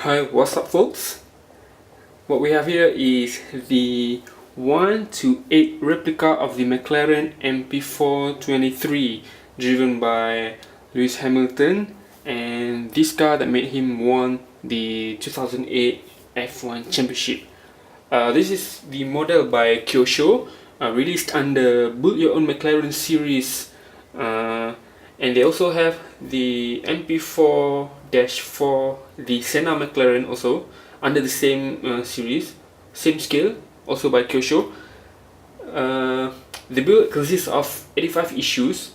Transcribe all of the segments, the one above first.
Hi, what's up folks? What we have here is the 1:8 replica of the McLaren MP4-23 driven by Lewis Hamilton, and this car that made him won the 2008 F1 Championship. This is the model by Kyosho, released under Build Your Own McLaren series, and they also have the MP4-4, the Senna McLaren, also under the same series, same scale, also by Kyosho. The build consists of 85 issues.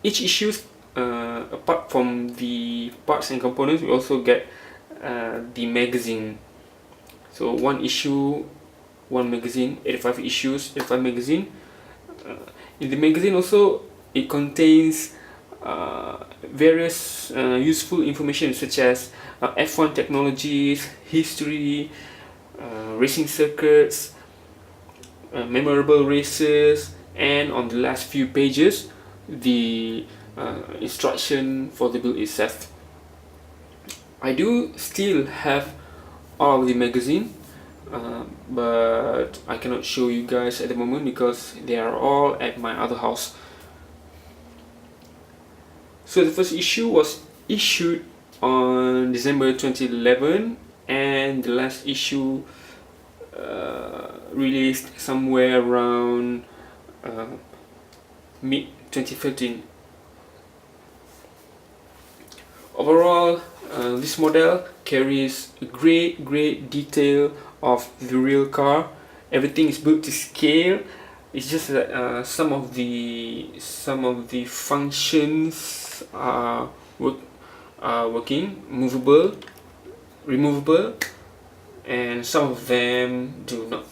Each issue, apart from the parts and components, we also get the magazine. So one issue, one magazine, 85 issues, 85 magazine. In the magazine also, it contains various useful information such as F1 technologies, history, racing circuits, memorable races, and on the last few pages, the instruction for the build itself. I do still have all of the magazine, but I cannot show you guys at the moment because they are all at my other house. So the first issue was issued on December 2011, and the last issue released somewhere around mid 2013. Overall, this model carries a great detail of the real car. Everything is built to scale. It's just that some of the functions are working, movable, removable, and some of them do not.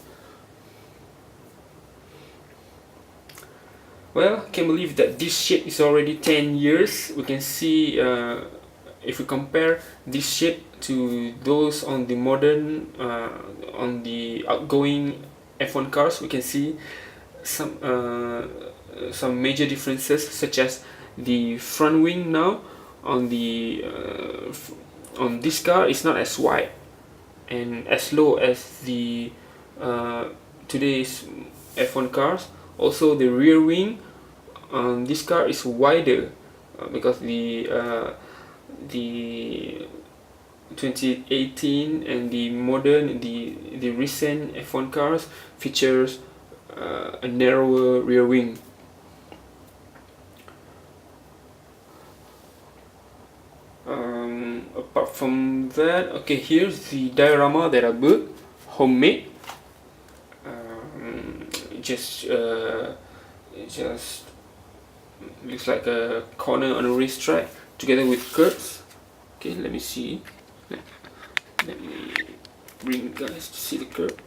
Well, I can't believe that this shape is already 10 years. We can see, if we compare this shape to those on the modern, on the outgoing F1 cars, we can see some major differences, such as the front wing now on the on this car is not as wide and as low as the today's F1 cars. Also, the rear wing on this car is wider because the 2018 and the modern, the recent F1 cars features a narrower rear wing. Apart from that, okay, here's the diorama that I built, homemade. It just looks like a corner on a racetrack together with curves. Okay, let me see. Let me bring you guys to see the curve.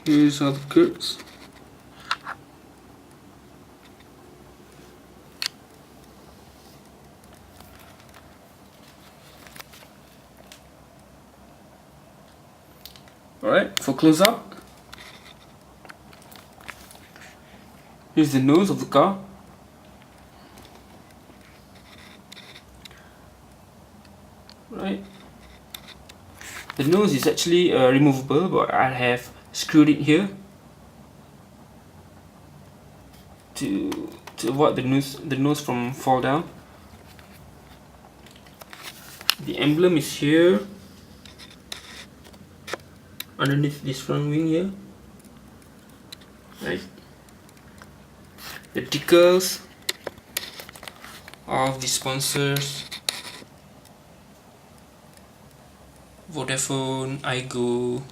Here's all the curves. Alright, for close up, here's the nose of the car. Right, the nose is actually removable, but I have screwed it here to avoid the nose from fall down. The emblem is here underneath this front wing here. Right, the decals of the sponsors: Vodafone, iGo,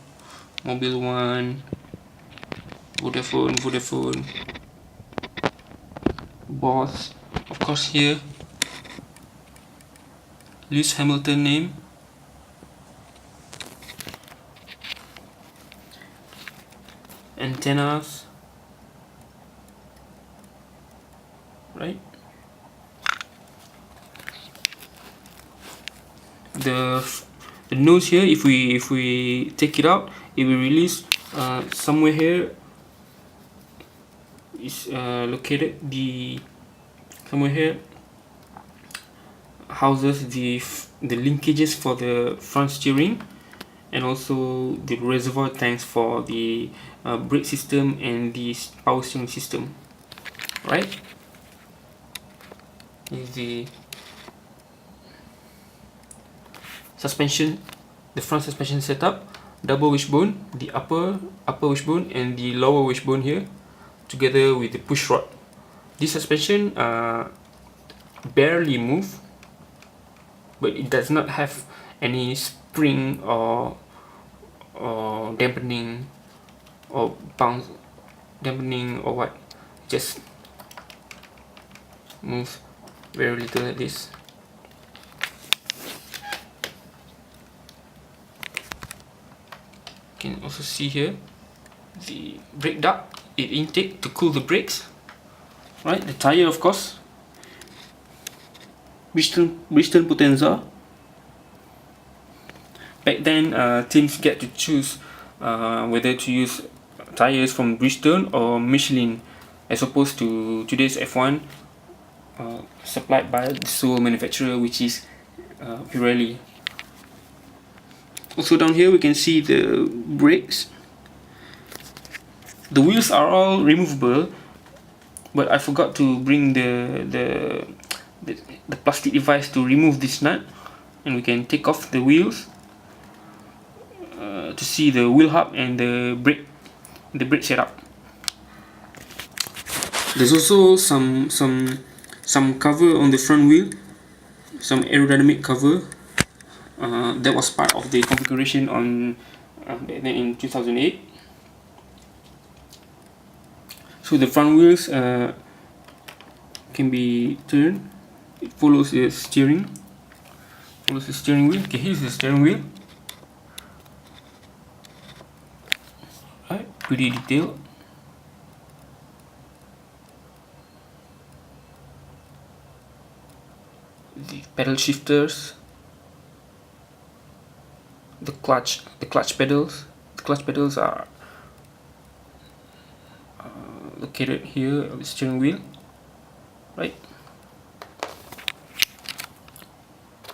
Mobile One, Vodafone, Boss, of course here, Lewis Hamilton name, antennas, right? The the nose here, if we take it out, it will release somewhere here is located somewhere here houses the linkages for the front steering, and also the reservoir tanks for the brake system and the power steering system. Right, is the suspension, the front suspension setup, double wishbone, the upper wishbone and the lower wishbone here, together with the push rod. This suspension barely move, but it does not have any spring or dampening or bounce, dampening or what, just moves very little like this. You can also see here the brake duct, it intake to cool the brakes. Right, the tire, of course, Bridgestone Potenza. Back then, teams get to choose whether to use tires from Bridgestone or Michelin, as opposed to today's F1 supplied by the sole manufacturer, which is Pirelli. Also down here we can see the brakes. The wheels are all removable, but I forgot to bring the plastic device to remove this nut, and we can take off the wheels to see the wheel hub and the brake setup. There's also some cover on the front wheel, some aerodynamic cover that was part of the configuration on in 2008. So the front wheels can be turned. It follows the steering. Wheel. Okay, here's the steering wheel. Right, pretty detailed. The pedal shifters. The clutch pedals. The clutch pedals are located here on the steering wheel. Right.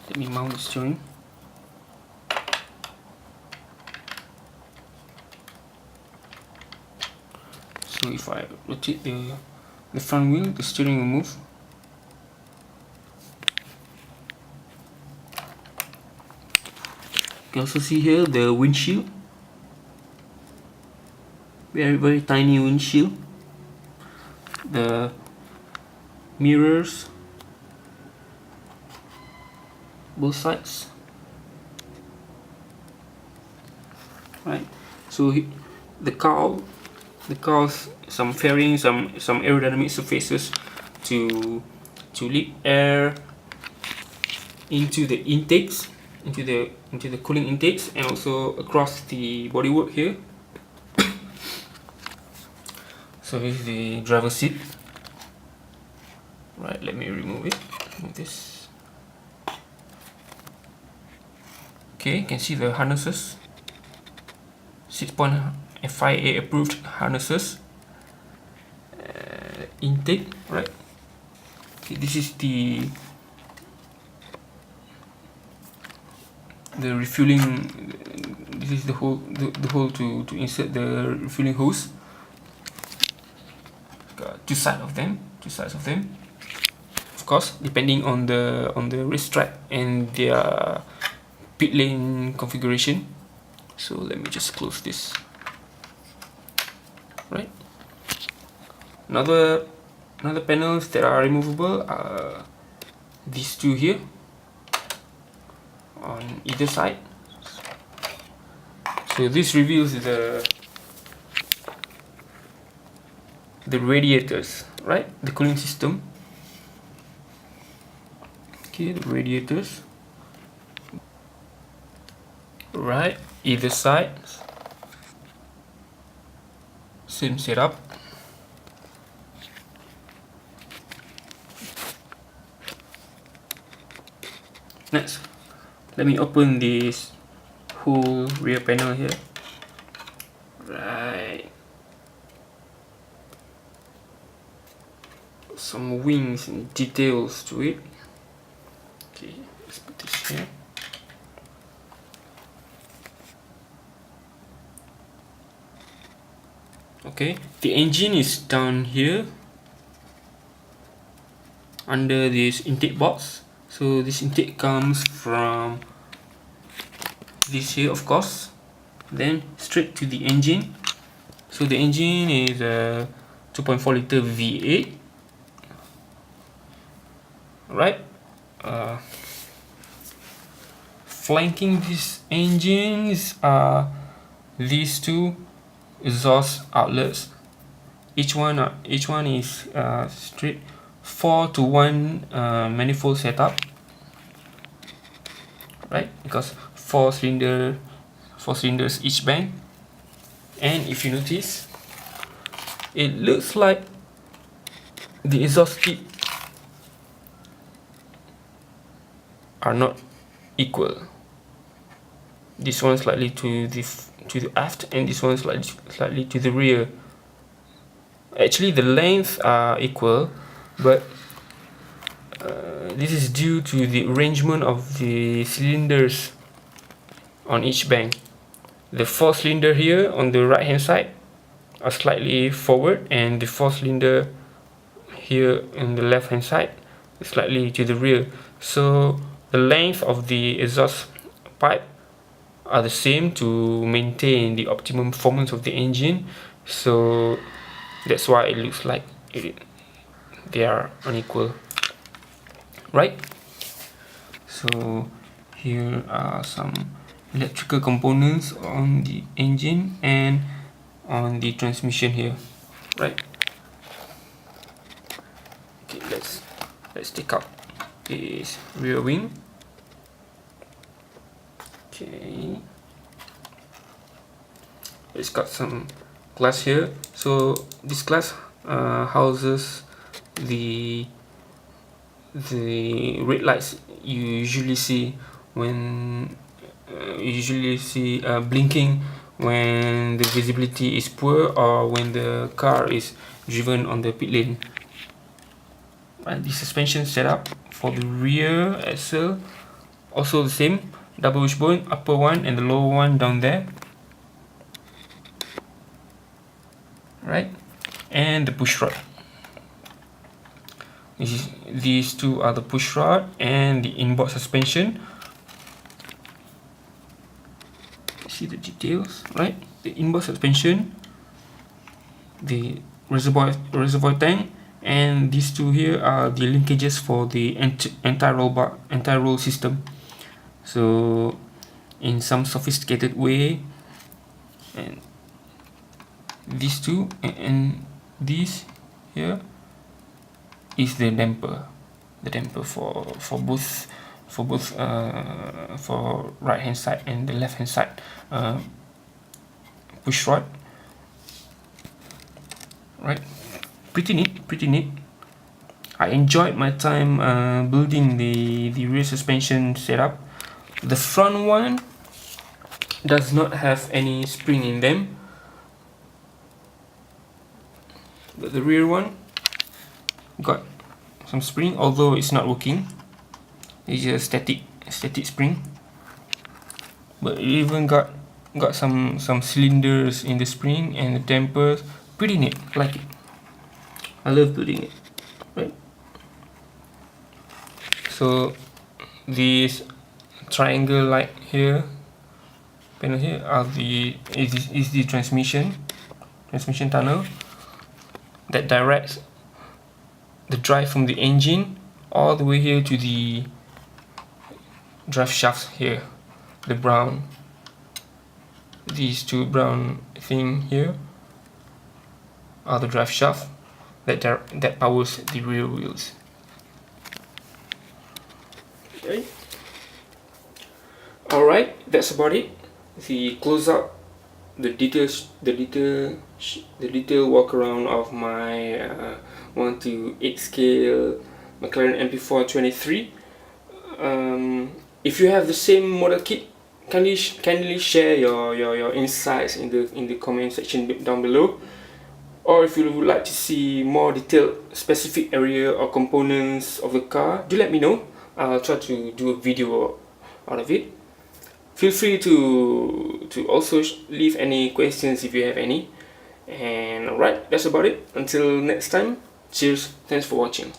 Let me mount the steering. So if I rotate the front wheel, the steering will move. You can also see here the windshield. Very tiny windshield. The mirrors, both sides. Right. So the cow's some fairing, some aerodynamic surfaces to leak air into the intakes, into the cooling intakes, and also across the bodywork here. So here's the driver's seat. Right, let me remove it. Remove this. Okay, you can see the harnesses. 6.5 FIA approved harnesses. Intake, right? Okay, this is the refueling. This is the hole to insert the refueling hose. Got two sides of them. Of course, depending on the racetrack and their pit lane configuration. So let me just close this. Right. Another panels that are removable are these two here on either side. So this reveals the radiators, right? The cooling system. Okay, the radiators. Right, either side. Same setup. Next, let me open this cool rear panel here. Right. Some wings and details to it. Okay, let's put this here. Okay, the engine is down here under this intake box. So this intake comes from this here, of course, then straight to the engine. So the engine is a 2.4 liter V8, right? Flanking these engines are these two exhaust outlets. Each one is straight 4-to-1 manifold setup, right? Because four cylinders each bank. And if you notice, it looks like the exhaust tip are not equal. This one slightly to the aft, and this one slightly to the rear. Actually, the lengths are equal, but this is due to the arrangement of the cylinders on each bank. The 4-cylinder here on the right hand side are slightly forward, and the 4-cylinder here on the left hand side is slightly to the rear. So the length of the exhaust pipe are the same to maintain the optimum performance of the engine. So that's why it looks like they are unequal, right? So here are some electrical components on the engine and on the transmission here, right? Okay, let's take out this rear wing. Okay, it's got some glass here. So this glass houses the red lights you usually see when blinking when the visibility is poor or when the car is driven on the pit lane. And the suspension setup for the rear axle also the same, double wishbone, upper one and the lower one down there, right? And the push rod. These two are the push rod and the inboard suspension. See the details, right? The inboard suspension, the reservoir tank, and these two here are the linkages for the anti-roll system. So in some sophisticated way, and these two and this here is the damper for both for right hand side and the left hand side push rod, right? Pretty neat. I enjoyed my time building the rear suspension setup. The front one does not have any spring in them, but the rear one got some spring, although it's not working. It's just static spring, but it even got some cylinders in the spring and the dampers. Pretty neat, I like it. I love building it, right? So this triangle light here, panel here, is the transmission tunnel that directs the drive from the engine all the way here to the drive shafts here. These two brown thing here are the drive shaft that powers the rear wheels. Okay. Alright, that's about it. The close up, the detail walk around of my 1:8 scale McLaren MP4-23. If you have the same model kit, kindly share your insights in the comment section down below. Or if you would like to see more detailed specific area or components of the car, do let me know. I'll try to do a video out of it. Feel free to also leave any questions if you have any. And alright, that's about it. Until next time, cheers, thanks for watching.